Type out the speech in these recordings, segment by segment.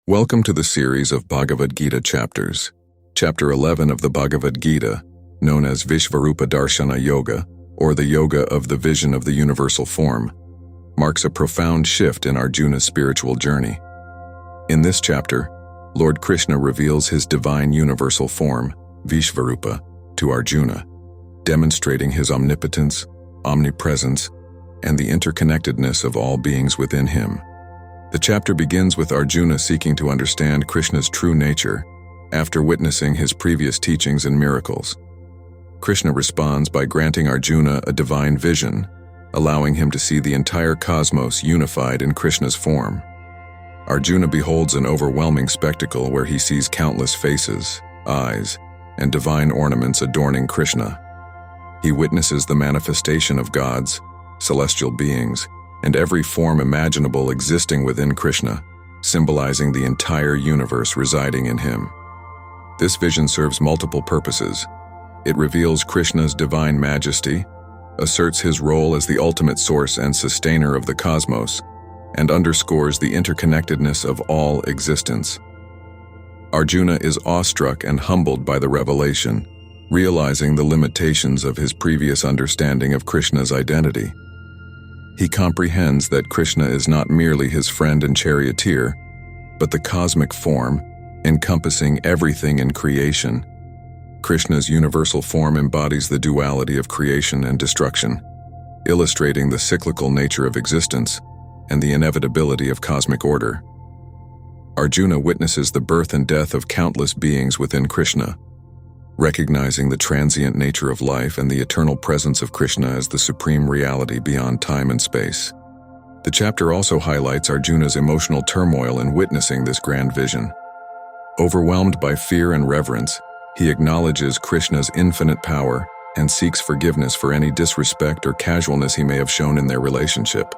Welcome to the series of Bhagavad Gita chapters. Chapter 11 of the Bhagavad Gita, known as Viśvarūpa Darśana Yoga, or the Yoga of the Vision of the Universal Form, marks a profound shift in Arjuna's spiritual journey. In this chapter, Lord Krishna reveals his divine universal form, Viśvarūpa, to Arjuna, demonstrating his omnipotence, omnipresence, and the interconnectedness of all beings within him. The chapter begins with Arjuna seeking to understand Krishna's true nature after witnessing his previous teachings and miracles. Krishna responds by granting Arjuna a divine vision, allowing him to see the entire cosmos unified in Krishna's form. Arjuna beholds an overwhelming spectacle where he sees countless faces, eyes, and divine ornaments adorning Krishna. He witnesses the manifestation of gods, celestial beings, and every form imaginable existing within Krishna, symbolizing the entire universe residing in him. This vision serves multiple purposes. It reveals Krishna's divine majesty, asserts his role as the ultimate source and sustainer of the cosmos, and underscores the interconnectedness of all existence. Arjuna is awestruck and humbled by the revelation, realizing the limitations of his previous understanding of Krishna's identity. He comprehends that Krishna is not merely his friend and charioteer, but the cosmic form, encompassing everything in creation. Krishna's universal form embodies the duality of creation and destruction, illustrating the cyclical nature of existence and the inevitability of cosmic order. Arjuna witnesses the birth and death of countless beings within Krishna, recognizing the transient nature of life and the eternal presence of Krishna as the supreme reality beyond time and space. The chapter also highlights Arjuna's emotional turmoil in witnessing this grand vision. Overwhelmed by fear and reverence, he acknowledges Krishna's infinite power and seeks forgiveness for any disrespect or casualness he may have shown in their relationship.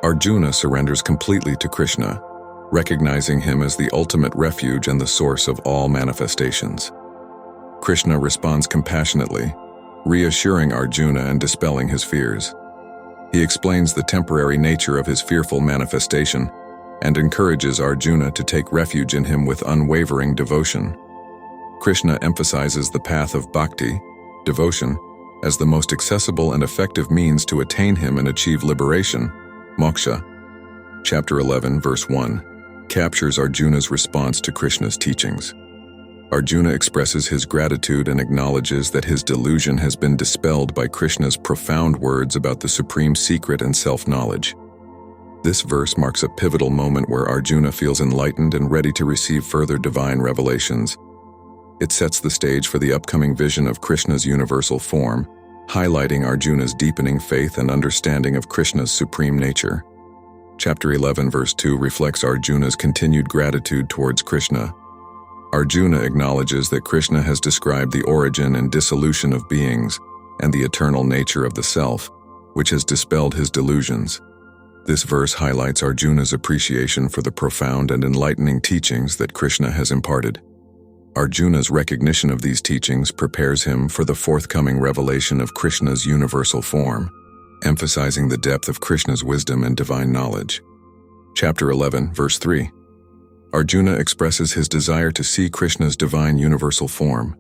Arjuna surrenders completely to Krishna, recognizing him as the ultimate refuge and the source of all manifestations. Krishna responds compassionately, reassuring Arjuna and dispelling his fears. He explains the temporary nature of his fearful manifestation and encourages Arjuna to take refuge in him with unwavering devotion. Krishna emphasizes the path of bhakti, devotion, as the most accessible and effective means to attain him and achieve liberation, moksha. Chapter 11, verse 1, captures Arjuna's response to Krishna's teachings. Arjuna expresses his gratitude and acknowledges that his delusion has been dispelled by Krishna's profound words about the supreme secret and self-knowledge. This verse marks a pivotal moment where Arjuna feels enlightened and ready to receive further divine revelations. It sets the stage for the upcoming vision of Krishna's universal form, highlighting Arjuna's deepening faith and understanding of Krishna's supreme nature. Chapter 11, verse 2 reflects Arjuna's continued gratitude towards Krishna. Arjuna acknowledges that Krishna has described the origin and dissolution of beings and the eternal nature of the self, which has dispelled his delusions. This verse highlights Arjuna's appreciation for the profound and enlightening teachings that Krishna has imparted. Arjuna's recognition of these teachings prepares him for the forthcoming revelation of Krishna's universal form, emphasizing the depth of Krishna's wisdom and divine knowledge. Chapter 11, verse 3. Arjuna expresses his desire to see Krishna's divine universal form.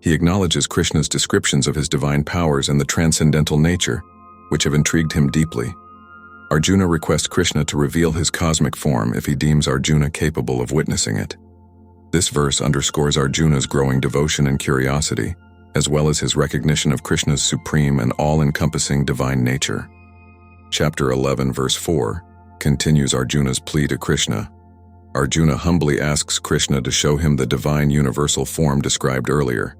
He acknowledges Krishna's descriptions of his divine powers and the transcendental nature, which have intrigued him deeply. Arjuna requests Krishna to reveal his cosmic form if he deems Arjuna capable of witnessing it. This verse underscores Arjuna's growing devotion and curiosity, as well as his recognition of Krishna's supreme and all-encompassing divine nature. Chapter 11, verse 4, continues Arjuna's plea to Krishna. Arjuna humbly asks Krishna to show him the divine universal form described earlier.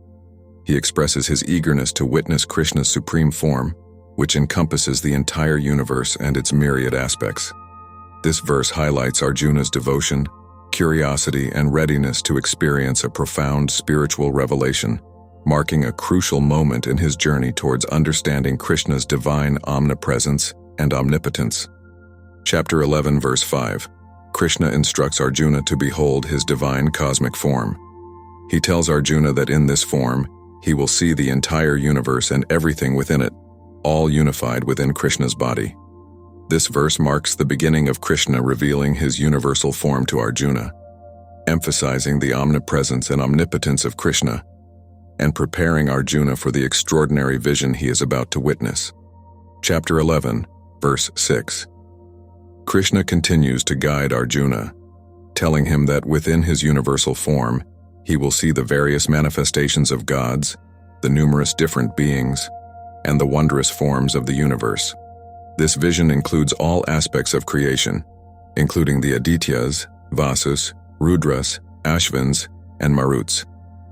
He expresses his eagerness to witness Krishna's supreme form, which encompasses the entire universe and its myriad aspects. This verse highlights Arjuna's devotion, curiosity, and readiness to experience a profound spiritual revelation, marking a crucial moment in his journey towards understanding Krishna's divine omnipresence and omnipotence. Chapter 11, verse 5. Krishna instructs Arjuna to behold his divine cosmic form. He tells Arjuna that in this form, he will see the entire universe and everything within it, all unified within Krishna's body. This verse marks the beginning of Krishna revealing his universal form to Arjuna, emphasizing the omnipresence and omnipotence of Krishna, and preparing Arjuna for the extraordinary vision he is about to witness. Chapter 11, verse 6. Krishna continues to guide Arjuna, telling him that within his universal form, he will see the various manifestations of gods, the numerous different beings, and the wondrous forms of the universe. This vision includes all aspects of creation, including the Adityas, Vasus, Rudras, Ashvins, and Maruts.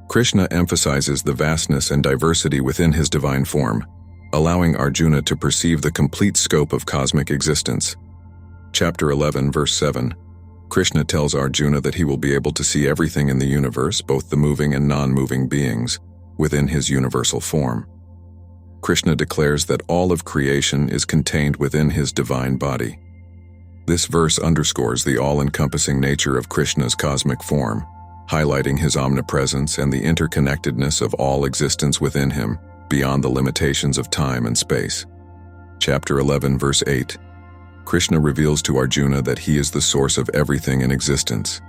Krishna emphasizes the vastness and diversity within his divine form, allowing Arjuna to perceive the complete scope of cosmic existence. Chapter 11, verse 7. Krishna tells Arjuna that he will be able to see everything in the universe, both the moving and non-moving beings, within his universal form. Krishna declares that all of creation is contained within his divine body. This verse underscores the all-encompassing nature of Krishna's cosmic form, highlighting his omnipresence and the interconnectedness of all existence within him, beyond the limitations of time and space. Chapter 11, verse 8. Krishna reveals to Arjuna that he is the source of everything in existence.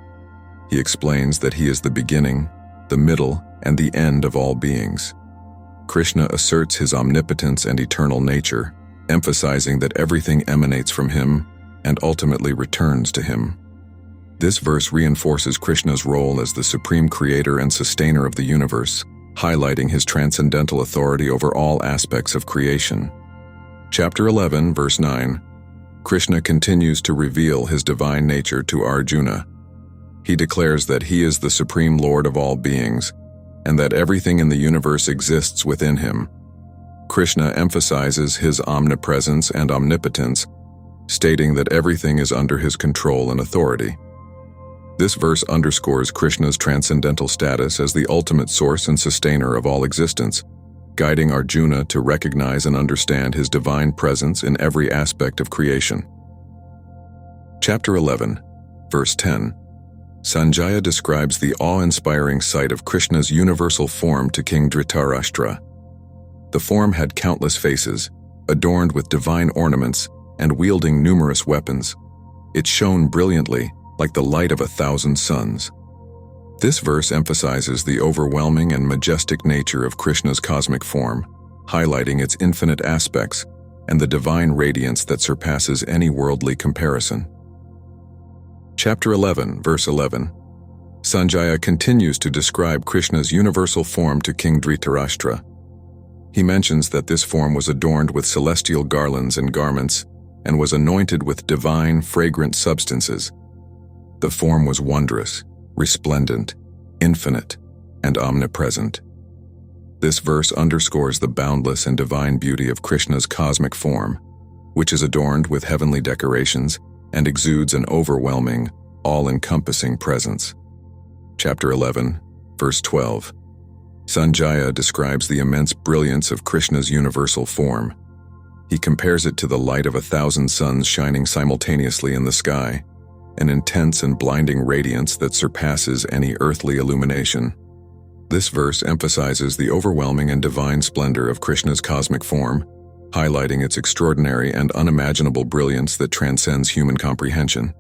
He explains that he is the beginning, the middle, and the end of all beings. Krishna asserts his omnipotence and eternal nature, emphasizing that everything emanates from him and ultimately returns to him. This verse reinforces Krishna's role as the supreme creator and sustainer of the universe, highlighting his transcendental authority over all aspects of creation. Chapter 11, verse 9. Krishna continues to reveal his divine nature to Arjuna. He declares that he is the supreme lord of all beings, and that everything in the universe exists within him. Krishna emphasizes his omnipresence and omnipotence, stating that everything is under his control and authority. This verse underscores Krishna's transcendental status as the ultimate source and sustainer of all existence, guiding Arjuna to recognize and understand his divine presence in every aspect of creation. Chapter 11, verse 10. Sanjaya describes the awe-inspiring sight of Krishna's universal form to King Dhritarashtra. The form had countless faces, adorned with divine ornaments and wielding numerous weapons. It shone brilliantly, like the light of 1,000 suns. This verse emphasizes the overwhelming and majestic nature of Krishna's cosmic form, highlighting its infinite aspects and the divine radiance that surpasses any worldly comparison. Chapter 11, verse 11. Sanjaya continues to describe Krishna's universal form to King Dhritarashtra. He mentions that this form was adorned with celestial garlands and garments and was anointed with divine, fragrant substances. The form was wondrous, resplendent, infinite, and omnipresent. This verse underscores the boundless and divine beauty of Krishna's cosmic form, which is adorned with heavenly decorations and exudes an overwhelming, all-encompassing presence. Chapter 11, verse 12. Sanjaya describes the immense brilliance of Krishna's universal form. He compares it to the light of 1,000 suns shining simultaneously in the sky, an intense and blinding radiance that surpasses any earthly illumination. This verse emphasizes the overwhelming and divine splendor of Krishna's cosmic form, highlighting its extraordinary and unimaginable brilliance that transcends human comprehension.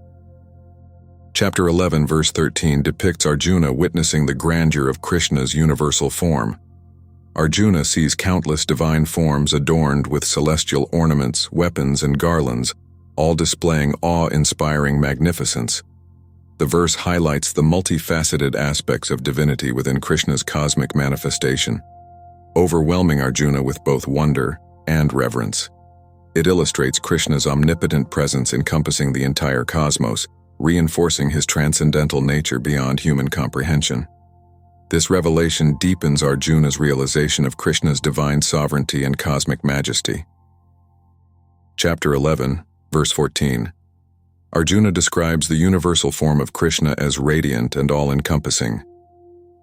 Chapter 11, verse 13 depicts Arjuna witnessing the grandeur of Krishna's universal form. Arjuna sees countless divine forms adorned with celestial ornaments, weapons, and garlands, all displaying awe-inspiring magnificence. The verse highlights the multifaceted aspects of divinity within Krishna's cosmic manifestation, overwhelming Arjuna with both wonder and reverence. It illustrates Krishna's omnipotent presence encompassing the entire cosmos, reinforcing his transcendental nature beyond human comprehension. This revelation deepens Arjuna's realization of Krishna's divine sovereignty and cosmic majesty. Chapter 11, verse 14. Arjuna describes the universal form of Krishna as radiant and all-encompassing.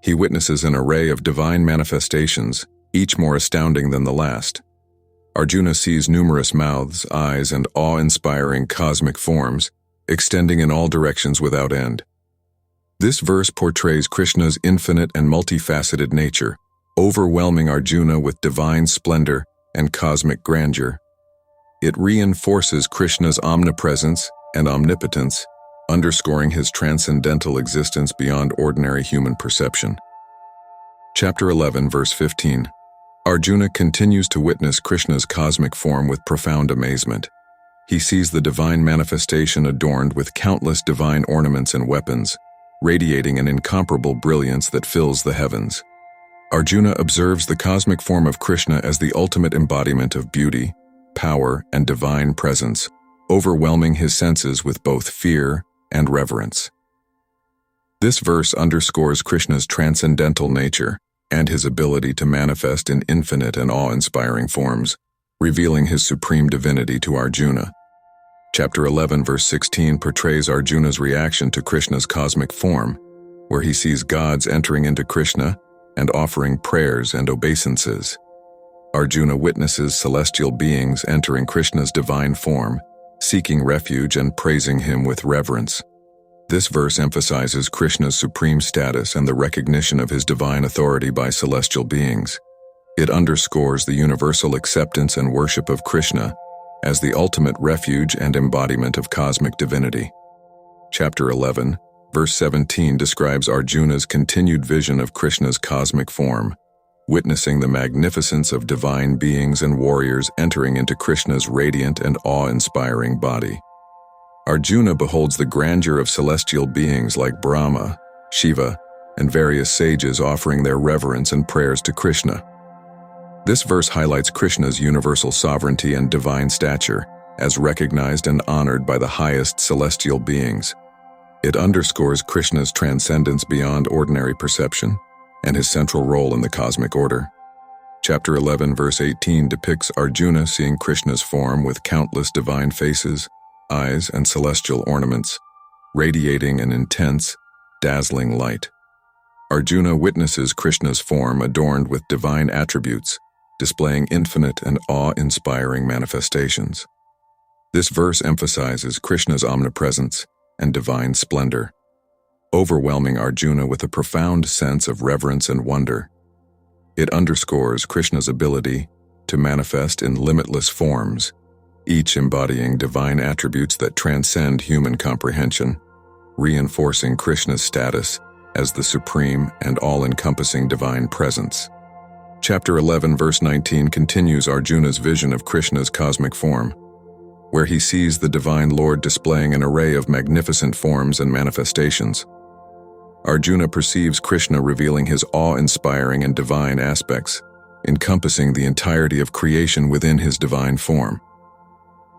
He witnesses an array of divine manifestations, each more astounding than the last. Arjuna sees numerous mouths, eyes, and awe-inspiring cosmic forms, extending in all directions without end. This verse portrays Krishna's infinite and multifaceted nature, overwhelming Arjuna with divine splendor and cosmic grandeur. It reinforces Krishna's omnipresence and omnipotence, underscoring his transcendental existence beyond ordinary human perception. Chapter 11, verse 15. Arjuna continues to witness Krishna's cosmic form with profound amazement. He sees the divine manifestation adorned with countless divine ornaments and weapons, radiating an incomparable brilliance that fills the heavens. Arjuna observes the cosmic form of Krishna as the ultimate embodiment of beauty, power, and divine presence, overwhelming his senses with both fear and reverence. This verse underscores Krishna's transcendental nature and his ability to manifest in infinite and awe-inspiring forms, revealing his supreme divinity to Arjuna. Chapter 11, verse 16 portrays Arjuna's reaction to Krishna's cosmic form, where he sees gods entering into Krishna and offering prayers and obeisances. Arjuna witnesses celestial beings entering Krishna's divine form, seeking refuge and praising him with reverence. This verse emphasizes Krishna's supreme status and the recognition of his divine authority by celestial beings. It underscores the universal acceptance and worship of Krishna as the ultimate refuge and embodiment of cosmic divinity. Chapter 11, verse 17 describes Arjuna's continued vision of Krishna's cosmic form, witnessing the magnificence of divine beings and warriors entering into Krishna's radiant and awe-inspiring body. Arjuna beholds the grandeur of celestial beings like Brahma, Shiva, and various sages offering their reverence and prayers to Krishna. This verse highlights Krishna's universal sovereignty and divine stature, as recognized and honored by the highest celestial beings. It underscores Krishna's transcendence beyond ordinary perception and his central role in the cosmic order. Chapter 11, verse 18 depicts Arjuna seeing Krishna's form with countless divine faces, eyes, and celestial ornaments, radiating an intense, dazzling light. Arjuna witnesses Krishna's form adorned with divine attributes, displaying infinite and awe-inspiring manifestations. This verse emphasizes Krishna's omnipresence and divine splendor, overwhelming Arjuna with a profound sense of reverence and wonder. It underscores Krishna's ability to manifest in limitless forms, each embodying divine attributes that transcend human comprehension, reinforcing Krishna's status as the supreme and all-encompassing divine presence. Chapter 11, verse 19 continues Arjuna's vision of Krishna's cosmic form, where he sees the divine Lord displaying an array of magnificent forms and manifestations. Arjuna perceives Krishna revealing his awe-inspiring and divine aspects, encompassing the entirety of creation within his divine form.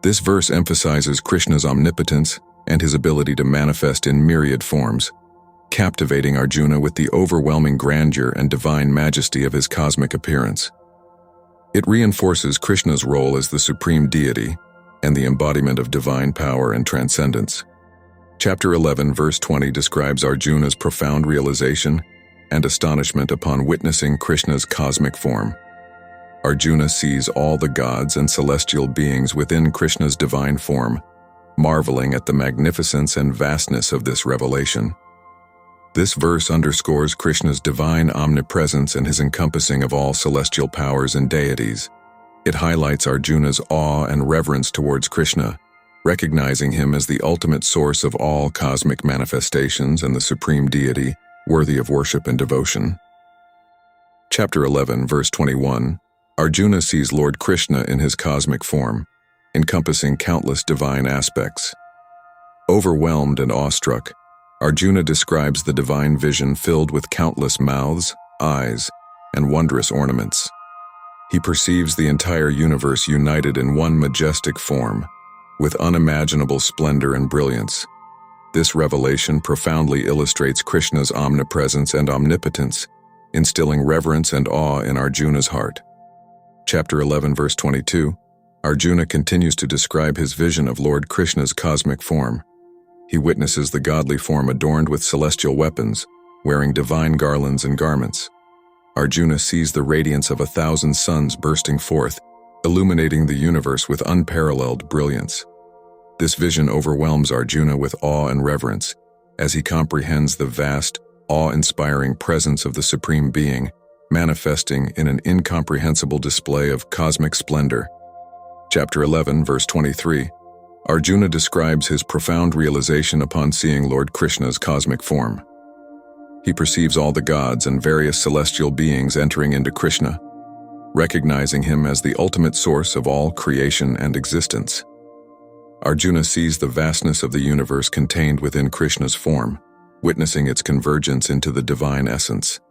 This verse emphasizes Krishna's omnipotence and his ability to manifest in myriad forms, captivating Arjuna with the overwhelming grandeur and divine majesty of his cosmic appearance. It reinforces Krishna's role as the supreme deity and the embodiment of divine power and transcendence. Chapter 11, verse 20 describes Arjuna's profound realization and astonishment upon witnessing Krishna's cosmic form. Arjuna sees all the gods and celestial beings within Krishna's divine form, marveling at the magnificence and vastness of this revelation. This verse underscores Krishna's divine omnipresence and his encompassing of all celestial powers and deities. It highlights Arjuna's awe and reverence towards Krishna, recognizing him as the ultimate source of all cosmic manifestations and the supreme deity worthy of worship and devotion. Chapter 11, verse 21. Arjuna sees Lord Krishna in his cosmic form, encompassing countless divine aspects. Overwhelmed and awestruck, Arjuna describes the divine vision filled with countless mouths, eyes, and wondrous ornaments. He perceives the entire universe united in one majestic form, with unimaginable splendor and brilliance. This revelation profoundly illustrates Krishna's omnipresence and omnipotence, instilling reverence and awe in Arjuna's heart. Chapter 11, verse 22, Arjuna continues to describe his vision of Lord Krishna's cosmic form. He witnesses the godly form adorned with celestial weapons, wearing divine garlands and garments. Arjuna sees the radiance of 1,000 suns bursting forth, illuminating the universe with unparalleled brilliance. This vision overwhelms Arjuna with awe and reverence, as he comprehends the vast, awe-inspiring presence of the Supreme Being, manifesting in an incomprehensible display of cosmic splendor. Chapter 11, verse 23. Arjuna describes his profound realization upon seeing Lord Krishna's cosmic form. He perceives all the gods and various celestial beings entering into Krishna, recognizing him as the ultimate source of all creation and existence. Arjuna sees the vastness of the universe contained within Krishna's form, witnessing its convergence into the divine essence.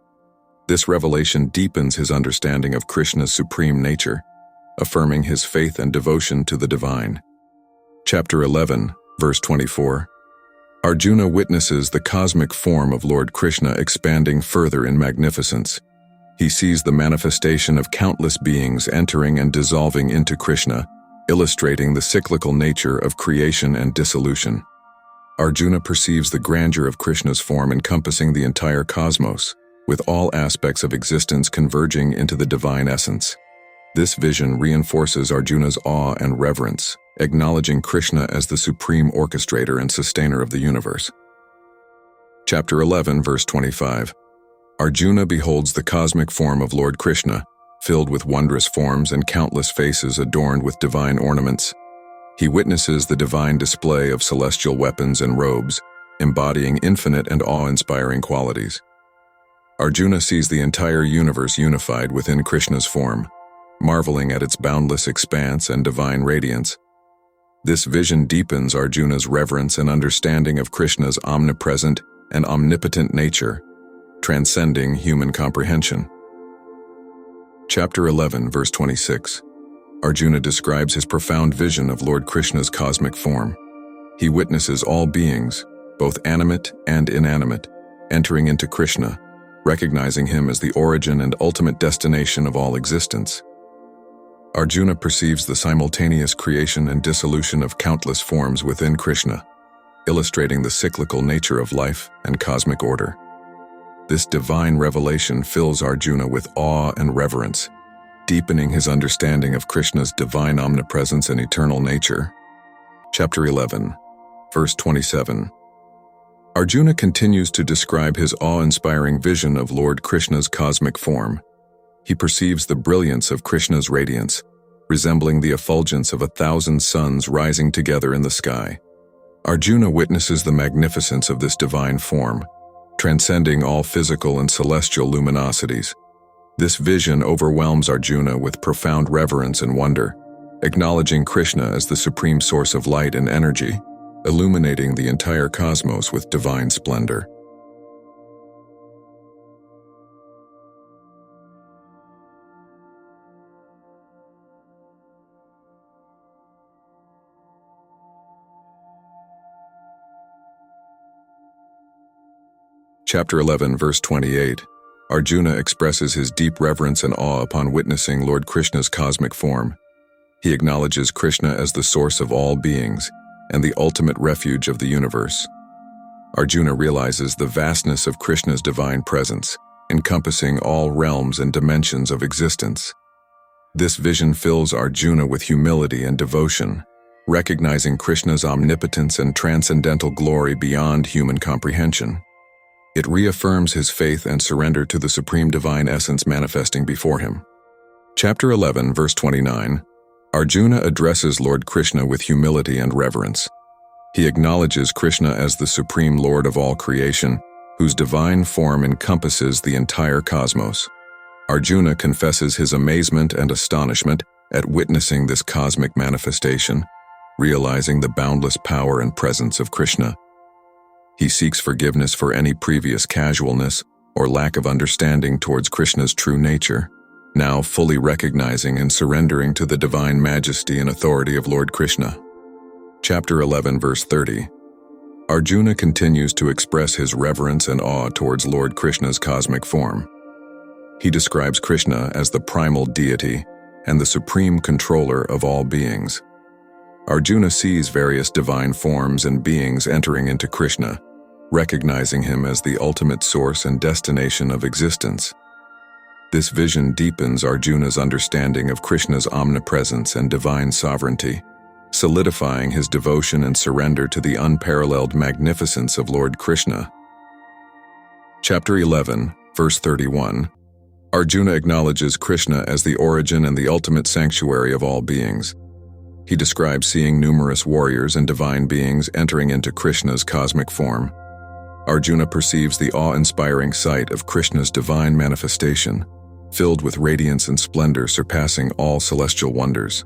This revelation deepens his understanding of Krishna's supreme nature, affirming his faith and devotion to the divine. Chapter 11, verse 24. Arjuna witnesses the cosmic form of Lord Krishna expanding further in magnificence. He sees the manifestation of countless beings entering and dissolving into Krishna, illustrating the cyclical nature of creation and dissolution. Arjuna perceives the grandeur of Krishna's form encompassing the entire cosmos, with all aspects of existence converging into the divine essence. This vision reinforces Arjuna's awe and reverence, acknowledging Krishna as the supreme orchestrator and sustainer of the universe. Chapter 11, verse 25. Arjuna beholds the cosmic form of Lord Krishna, filled with wondrous forms and countless faces adorned with divine ornaments. He witnesses the divine display of celestial weapons and robes, embodying infinite and awe-inspiring qualities. Arjuna sees the entire universe unified within Krishna's form, marveling at its boundless expanse and divine radiance. This vision deepens Arjuna's reverence and understanding of Krishna's omnipresent and omnipotent nature, transcending human comprehension. Chapter 11, verse 26. Arjuna describes his profound vision of Lord Krishna's cosmic form. He witnesses all beings, both animate and inanimate, entering into Krishna, recognizing him as the origin and ultimate destination of all existence. Arjuna perceives the simultaneous creation and dissolution of countless forms within Krishna, illustrating the cyclical nature of life and cosmic order. This divine revelation fills Arjuna with awe and reverence, deepening his understanding of Krishna's divine omnipresence and eternal nature. Chapter 11, verse 27. Arjuna continues to describe his awe-inspiring vision of Lord Krishna's cosmic form. He perceives the brilliance of Krishna's radiance, resembling the effulgence of 1,000 suns rising together in the sky. Arjuna witnesses the magnificence of this divine form, transcending all physical and celestial luminosities. This vision overwhelms Arjuna with profound reverence and wonder, acknowledging Krishna as the supreme source of light and energy, illuminating the entire cosmos with divine splendor. Chapter 11, verse 28. Arjuna expresses his deep reverence and awe upon witnessing Lord Krishna's cosmic form. He acknowledges Krishna as the source of all beings and the ultimate refuge of the universe. Arjuna realizes the vastness of Krishna's divine presence, encompassing all realms and dimensions of existence. This vision fills Arjuna with humility and devotion, recognizing Krishna's omnipotence and transcendental glory beyond human comprehension. It reaffirms his faith and surrender to the supreme divine essence manifesting before him. Chapter 11, verse 29. Arjuna addresses Lord Krishna with humility and reverence. He acknowledges Krishna as the supreme Lord of all creation, whose divine form encompasses the entire cosmos. Arjuna confesses his amazement and astonishment at witnessing this cosmic manifestation, realizing the boundless power and presence of Krishna. He seeks forgiveness for any previous casualness or lack of understanding towards Krishna's true nature, now fully recognizing and surrendering to the divine majesty and authority of Lord Krishna. Chapter 11, verse 30. Arjuna continues to express his reverence and awe towards Lord Krishna's cosmic form. He describes Krishna as the primal deity and the supreme controller of all beings. Arjuna sees various divine forms and beings entering into Krishna, recognizing him as the ultimate source and destination of existence. This vision deepens Arjuna's understanding of Krishna's omnipresence and divine sovereignty, solidifying his devotion and surrender to the unparalleled magnificence of Lord Krishna. Chapter 11, verse 31. Arjuna acknowledges Krishna as the origin and the ultimate sanctuary of all beings. He describes seeing numerous warriors and divine beings entering into Krishna's cosmic form. Arjuna perceives the awe-inspiring sight of Krishna's divine manifestation, filled with radiance and splendor surpassing all celestial wonders.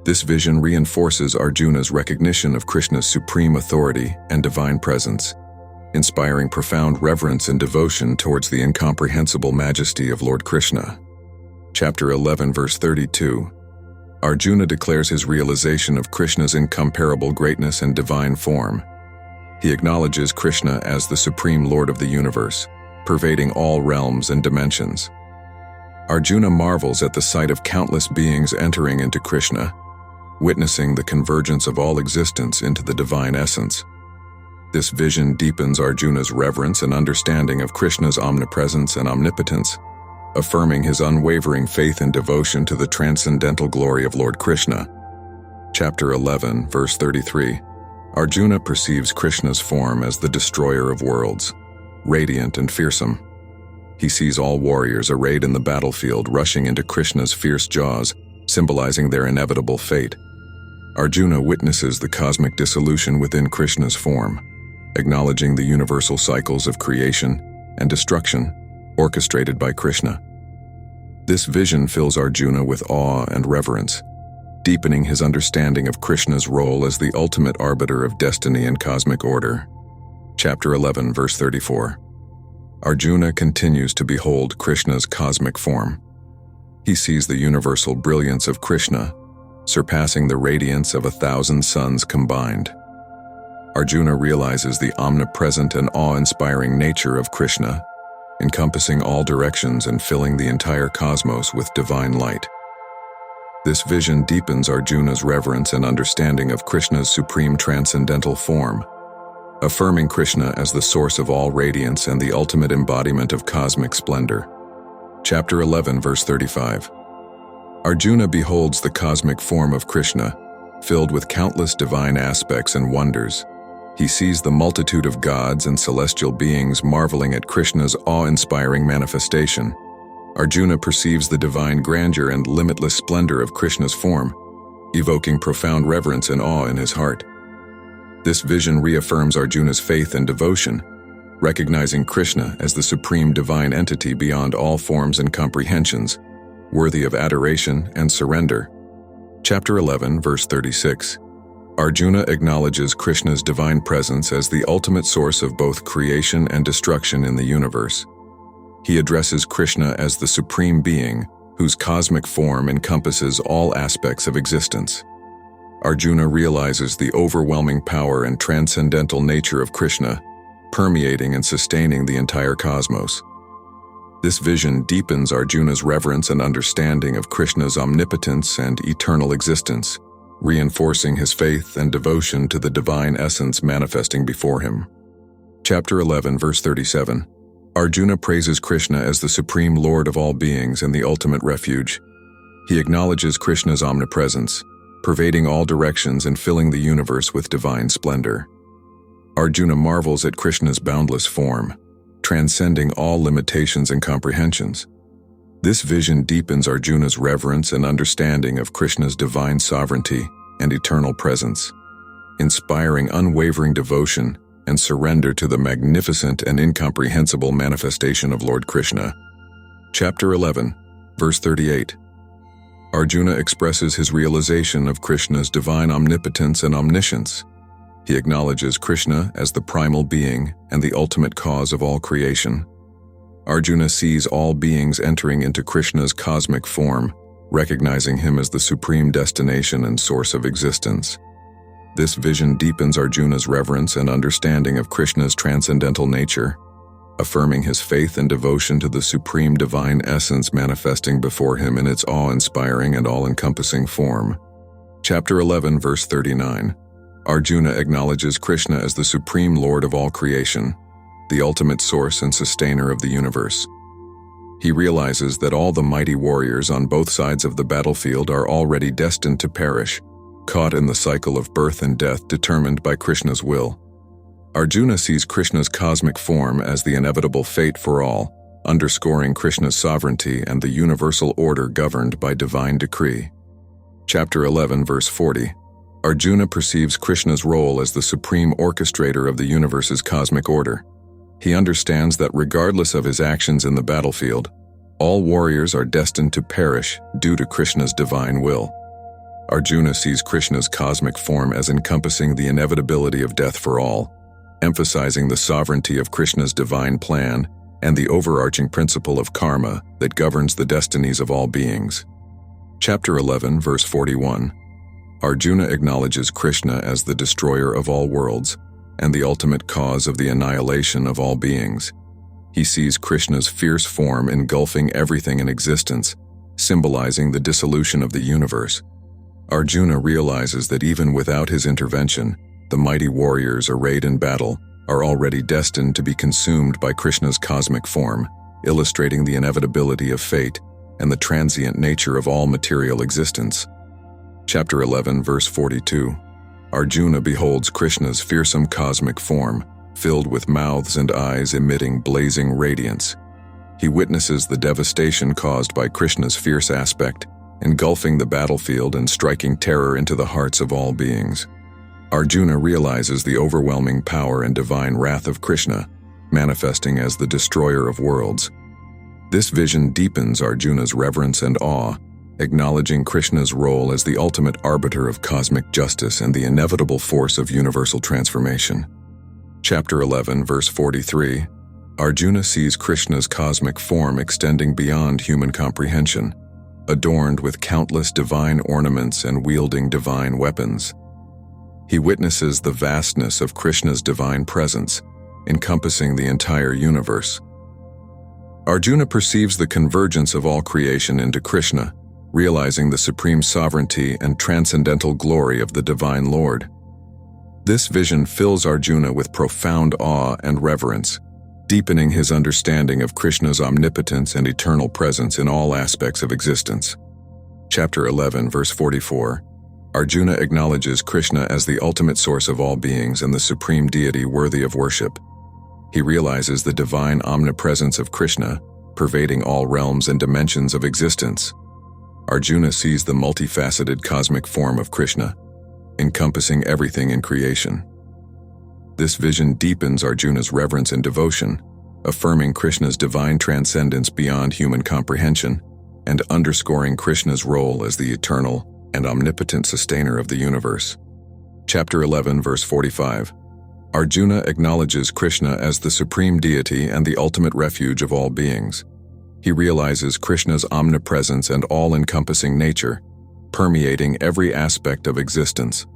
This vision reinforces Arjuna's recognition of Krishna's supreme authority and divine presence, inspiring profound reverence and devotion towards the incomprehensible majesty of Lord Krishna. Chapter 11, verse 32. Arjuna declares his realization of Krishna's incomparable greatness and divine form. He acknowledges Krishna as the supreme Lord of the universe, pervading all realms and dimensions. Arjuna marvels at the sight of countless beings entering into Krishna, witnessing the convergence of all existence into the divine essence. This vision deepens Arjuna's reverence and understanding of Krishna's omnipresence and omnipotence, affirming his unwavering faith and devotion to the transcendental glory of Lord Krishna. Chapter 11, verse 33. Arjuna perceives Krishna's form as the destroyer of worlds, radiant and fearsome. He sees all warriors arrayed in the battlefield rushing into Krishna's fierce jaws, symbolizing their inevitable fate. Arjuna witnesses the cosmic dissolution within Krishna's form, acknowledging the universal cycles of creation and destruction orchestrated by Krishna. This vision fills Arjuna with awe and reverence, deepening his understanding of Krishna's role as the ultimate arbiter of destiny and cosmic order. Chapter 11, verse 34. Arjuna continues to behold Krishna's cosmic form. He sees the universal brilliance of Krishna, surpassing the radiance of 1,000 suns combined. Arjuna realizes the omnipresent and awe-inspiring nature of Krishna, encompassing all directions and filling the entire cosmos with divine light. This vision deepens Arjuna's reverence and understanding of Krishna's supreme transcendental form, affirming Krishna as the source of all radiance and the ultimate embodiment of cosmic splendor. Chapter 11, verse 35. Arjuna beholds the cosmic form of Krishna, filled with countless divine aspects and wonders. He sees the multitude of gods and celestial beings marveling at Krishna's awe-inspiring manifestation. Arjuna perceives the divine grandeur and limitless splendor of Krishna's form, evoking profound reverence and awe in his heart. This vision reaffirms Arjuna's faith and devotion, recognizing Krishna as the supreme divine entity beyond all forms and comprehensions, worthy of adoration and surrender. Chapter 11, verse 36. Arjuna acknowledges Krishna's divine presence as the ultimate source of both creation and destruction in the universe. He addresses Krishna as the supreme being, whose cosmic form encompasses all aspects of existence. Arjuna realizes the overwhelming power and transcendental nature of Krishna, permeating and sustaining the entire cosmos. This vision deepens Arjuna's reverence and understanding of Krishna's omnipotence and eternal existence, reinforcing his faith and devotion to the divine essence manifesting before him. Chapter 11, verse 37. Arjuna praises Krishna as the supreme Lord of all beings and the ultimate refuge. He acknowledges Krishna's omnipresence, pervading all directions and filling the universe with divine splendor. Arjuna marvels at Krishna's boundless form, transcending all limitations and comprehensions. This vision deepens Arjuna's reverence and understanding of Krishna's divine sovereignty and eternal presence, inspiring unwavering devotion and surrender to the magnificent and incomprehensible manifestation of Lord Krishna. Chapter 11, verse 38. Arjuna expresses his realization of Krishna's divine omnipotence and omniscience. He acknowledges Krishna as the primal being and the ultimate cause of all creation. Arjuna sees all beings entering into Krishna's cosmic form, recognizing him as the supreme destination and source of existence. This vision deepens Arjuna's reverence and understanding of Krishna's transcendental nature, affirming his faith and devotion to the supreme divine essence manifesting before him in its awe-inspiring and all-encompassing form. Chapter 11, verse 39. Arjuna acknowledges Krishna as the supreme Lord of all creation, the ultimate source and sustainer of the universe. He realizes that all the mighty warriors on both sides of the battlefield are already destined to perish, caught in the cycle of birth and death determined by Krishna's will. Arjuna sees Krishna's cosmic form as the inevitable fate for all, underscoring Krishna's sovereignty and the universal order governed by divine decree. Chapter 11, verse 40. Arjuna perceives Krishna's role as the supreme orchestrator of the universe's cosmic order. He understands that regardless of his actions in the battlefield, all warriors are destined to perish due to Krishna's divine will. Arjuna sees Krishna's cosmic form as encompassing the inevitability of death for all, emphasizing the sovereignty of Krishna's divine plan and the overarching principle of karma that governs the destinies of all beings. Chapter 11, verse 41. Arjuna acknowledges Krishna as the destroyer of all worlds and the ultimate cause of the annihilation of all beings. He sees Krishna's fierce form engulfing everything in existence, symbolizing the dissolution of the universe. Arjuna realizes that even without his intervention, the mighty warriors arrayed in battle are already destined to be consumed by Krishna's cosmic form, illustrating the inevitability of fate and the transient nature of all material existence. Chapter 11, verse 42. Arjuna beholds Krishna's fearsome cosmic form, filled with mouths and eyes emitting blazing radiance. He witnesses the devastation caused by Krishna's fierce aspect, engulfing the battlefield and striking terror into the hearts of all beings. Arjuna realizes the overwhelming power and divine wrath of Krishna, manifesting as the destroyer of worlds. This vision deepens Arjuna's reverence and awe, acknowledging Krishna's role as the ultimate arbiter of cosmic justice and the inevitable force of universal transformation. Chapter 11, verse 43. Arjuna sees Krishna's cosmic form extending beyond human comprehension, adorned with countless divine ornaments and wielding divine weapons. He witnesses the vastness of Krishna's divine presence, encompassing the entire universe. Arjuna perceives the convergence of all creation into Krishna, realizing the supreme sovereignty and transcendental glory of the Divine Lord. This vision fills Arjuna with profound awe and reverence, deepening his understanding of Krishna's omnipotence and eternal presence in all aspects of existence. Chapter 11, verse 44. Arjuna acknowledges Krishna as the ultimate source of all beings and the supreme deity worthy of worship. He realizes the divine omnipresence of Krishna, pervading all realms and dimensions of existence. Arjuna sees the multifaceted cosmic form of Krishna, encompassing everything in creation. This vision deepens Arjuna's reverence and devotion, affirming Krishna's divine transcendence beyond human comprehension and underscoring Krishna's role as the eternal and omnipotent sustainer of the universe. Chapter 11, verse 45. Arjuna acknowledges Krishna as the supreme deity and the ultimate refuge of all beings. He realizes Krishna's omnipresence and all-encompassing nature, permeating every aspect of existence.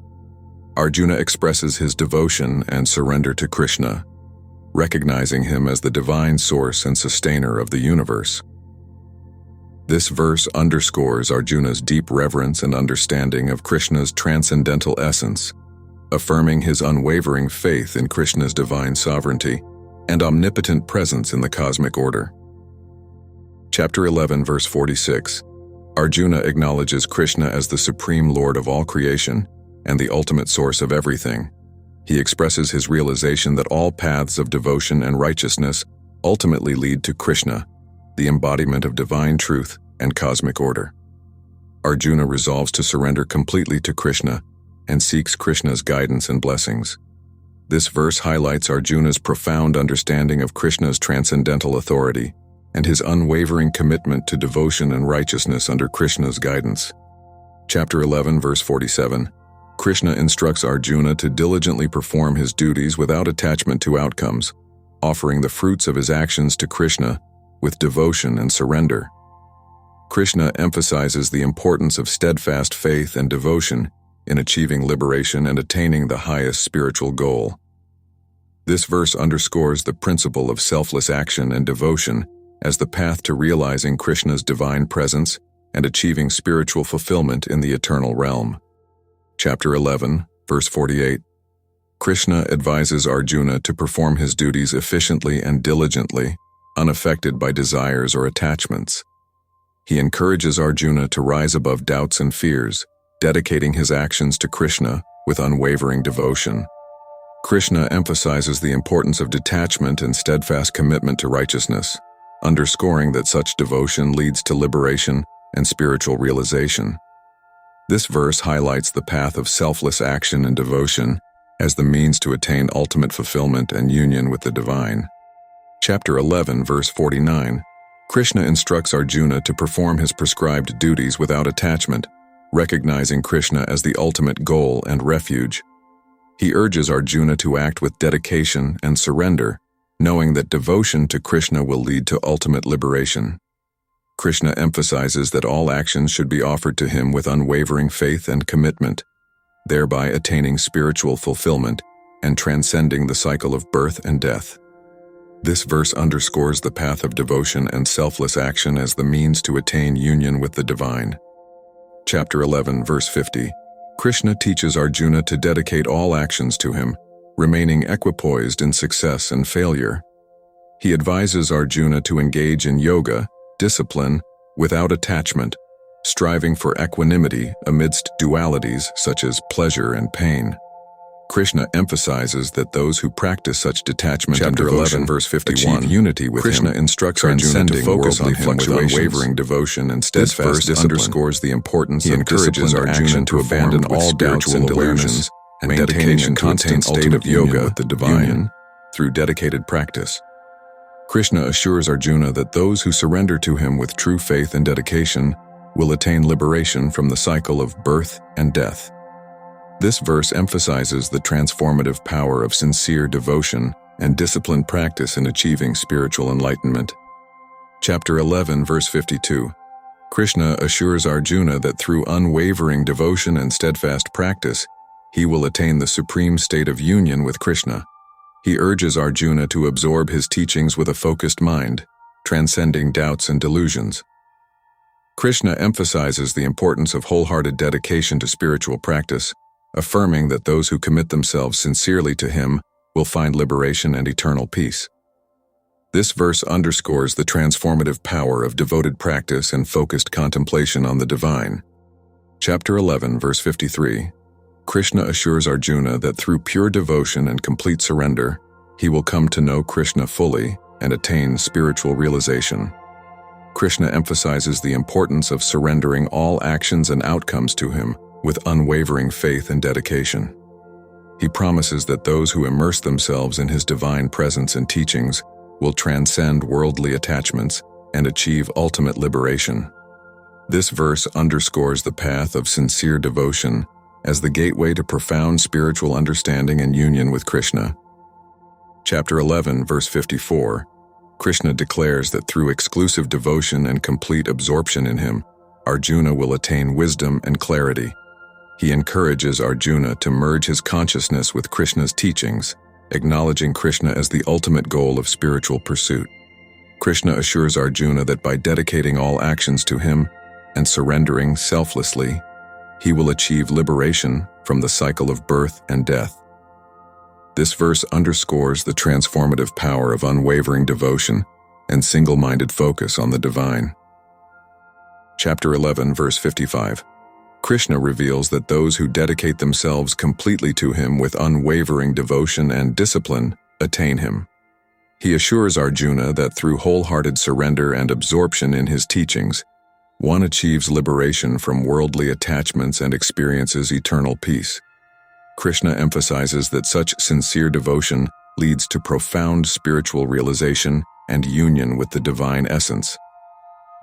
Arjuna expresses his devotion and surrender to Krishna, recognizing him as the divine source and sustainer of the universe. This verse underscores Arjuna's deep reverence and understanding of Krishna's transcendental essence, affirming his unwavering faith in Krishna's divine sovereignty and omnipotent presence in the cosmic order. Chapter 11, verse 46. Arjuna acknowledges Krishna as the supreme Lord of all creation and the ultimate source of everything. He expresses his realization that all paths of devotion and righteousness ultimately lead to Krishna, the embodiment of divine truth and cosmic order. Arjuna resolves to surrender completely to Krishna and seeks Krishna's guidance and blessings. This verse highlights Arjuna's profound understanding of Krishna's transcendental authority and his unwavering commitment to devotion and righteousness under Krishna's guidance. Chapter 11, verse 47. Krishna instructs Arjuna to diligently perform his duties without attachment to outcomes, offering the fruits of his actions to Krishna with devotion and surrender. Krishna emphasizes the importance of steadfast faith and devotion in achieving liberation and attaining the highest spiritual goal. This verse underscores the principle of selfless action and devotion as the path to realizing Krishna's divine presence and achieving spiritual fulfillment in the eternal realm. Chapter 11, verse 48. Krishna advises Arjuna to perform his duties efficiently and diligently, unaffected by desires or attachments. He encourages Arjuna to rise above doubts and fears, dedicating his actions to Krishna with unwavering devotion. Krishna emphasizes the importance of detachment and steadfast commitment to righteousness, underscoring that such devotion leads to liberation and spiritual realization. This verse highlights the path of selfless action and devotion as the means to attain ultimate fulfillment and union with the divine. Chapter 11, verse 49. Krishna instructs Arjuna to perform his prescribed duties without attachment, recognizing Krishna as the ultimate goal and refuge. He urges Arjuna to act with dedication and surrender, knowing that devotion to Krishna will lead to ultimate liberation. Krishna emphasizes that all actions should be offered to him with unwavering faith and commitment, thereby attaining spiritual fulfillment and transcending the cycle of birth and death. This verse underscores the path of devotion and selfless action as the means to attain union with the divine. Chapter 11, verse 50. Krishna teaches Arjuna to dedicate all actions to him, remaining equipoised in success and failure. He advises Arjuna to engage in yoga, discipline, without attachment, striving for equanimity amidst dualities such as pleasure and pain. Krishna emphasizes that those who practice such detachment and devotion, verse 51, achieve unity with Krishna him, instructs Arjuna to focus on him with unwavering devotion and steadfast discipline. Underscores the importance He of encourages Arjuna to abandon all doubts and delusions and maintaining a constant state of yoga with the divine through dedicated practice. Krishna assures Arjuna that those who surrender to him with true faith and dedication will attain liberation from the cycle of birth and death. This verse emphasizes the transformative power of sincere devotion and disciplined practice in achieving spiritual enlightenment. Chapter 11, verse 52. Krishna assures Arjuna that through unwavering devotion and steadfast practice, he will attain the supreme state of union with Krishna. He urges Arjuna to absorb his teachings with a focused mind, transcending doubts and delusions. Krishna emphasizes the importance of wholehearted dedication to spiritual practice, affirming that those who commit themselves sincerely to him will find liberation and eternal peace. This verse underscores the transformative power of devoted practice and focused contemplation on the divine. Chapter 11, verse 53. Krishna assures Arjuna that through pure devotion and complete surrender, he will come to know Krishna fully and attain spiritual realization. Krishna emphasizes the importance of surrendering all actions and outcomes to him with unwavering faith and dedication. He promises that those who immerse themselves in his divine presence and teachings will transcend worldly attachments and achieve ultimate liberation. This verse underscores the path of sincere devotion as the gateway to profound spiritual understanding and union with Krishna. Chapter 11, verse 54. Krishna declares that through exclusive devotion and complete absorption in him, Arjuna will attain wisdom and clarity. He encourages Arjuna to merge his consciousness with Krishna's teachings, acknowledging Krishna as the ultimate goal of spiritual pursuit. Krishna assures Arjuna that by dedicating all actions to him and surrendering selflessly, he will achieve liberation from the cycle of birth and death. This verse underscores the transformative power of unwavering devotion and single-minded focus on the divine. Chapter 11, verse 55. Krishna reveals that those who dedicate themselves completely to him with unwavering devotion and discipline attain him. He assures Arjuna that through wholehearted surrender and absorption in his teachings, one achieves liberation from worldly attachments and experiences eternal peace. Krishna emphasizes that such sincere devotion leads to profound spiritual realization and union with the divine essence.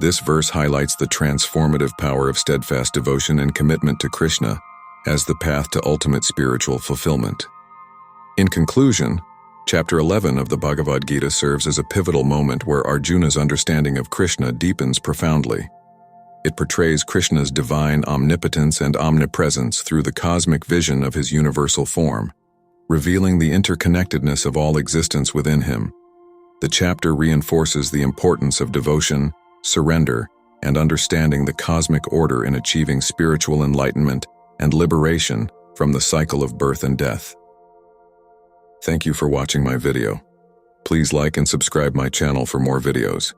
This verse highlights the transformative power of steadfast devotion and commitment to Krishna as the path to ultimate spiritual fulfillment. In conclusion, Chapter 11 of the Bhagavad Gita serves as a pivotal moment where Arjuna's understanding of Krishna deepens profoundly. It portrays Krishna's divine omnipotence and omnipresence through the cosmic vision of his universal form, revealing the interconnectedness of all existence within him. The chapter reinforces the importance of devotion, surrender, and understanding the cosmic order in achieving spiritual enlightenment and liberation from the cycle of birth and death. Thank you for watching my video. Please like and subscribe my channel for more videos.